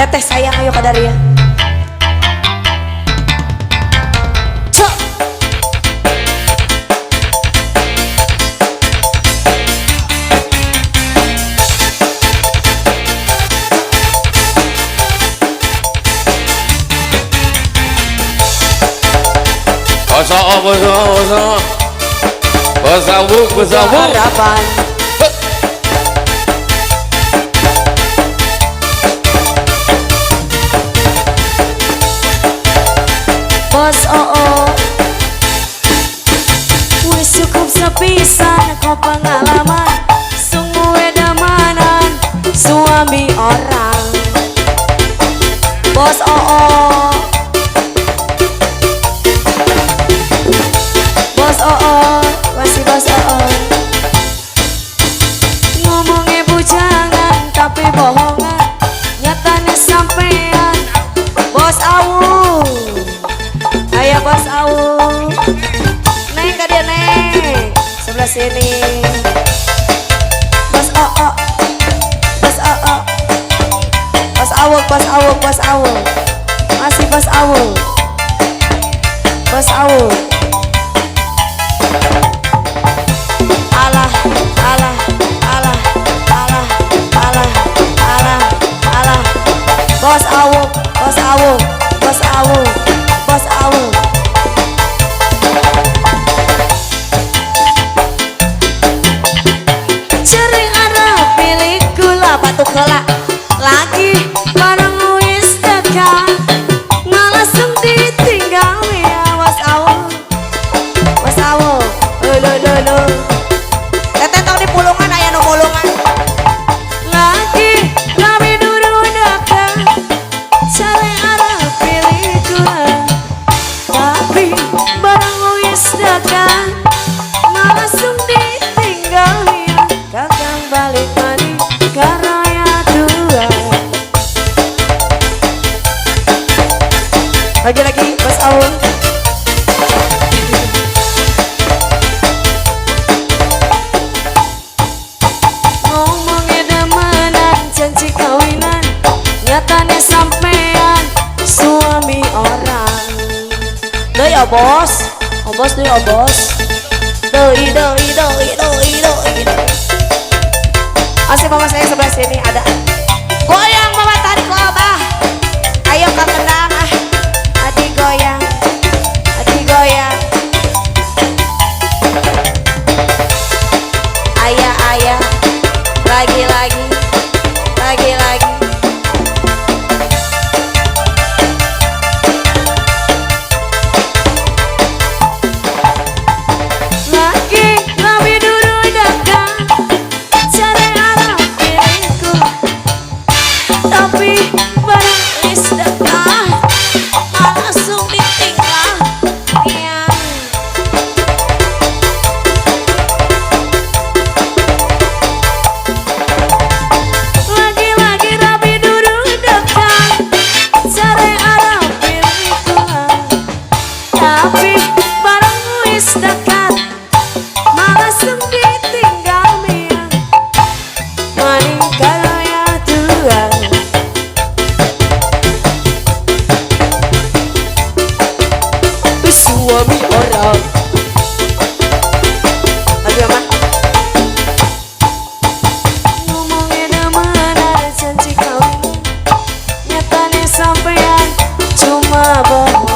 Teteh sayang ayo Kadaria. Cok. Bersawuk. Harapan. Bos wis cukup sepisan kau pengalaman sungguh edamanan suami orang. Bos masih bos ngomongnya bujangan tapi bohongan nyatanya sampean bos awu. Ayo bos awu naik ke dia naik sebelah sini bos bos awu masih bos awu alah bos awu ceri arah pilih gula batu kelak lagi barang wis dekat langsung ditinggal ya bos awu lo teteh tau di pulungan aya nu pulungan lagi rame dulu dekat cari arah pilih gula tapi barang wis dekat langsung ditinggal ya kakang balik mani karaya dua lagi bos awu. Janji kawinan nyatanya sampean suami orang. Doi bos doi masih mama saya sebelah sini ada goyang mama tarik lo abah ayo kak kendang adi goyang ayah lagi lagi lebih dulu dekat cari arah pilihku tapi barang wis dekat langsung ditinggal ya. Lagi lebih dulu dekat cari arah pilihku tapi barang wis dekat langsung ditinggal mia maning karaya tua suami orang. Aduh mah ngomongnya mana janji kawin nyatanya sampean cuma bohong.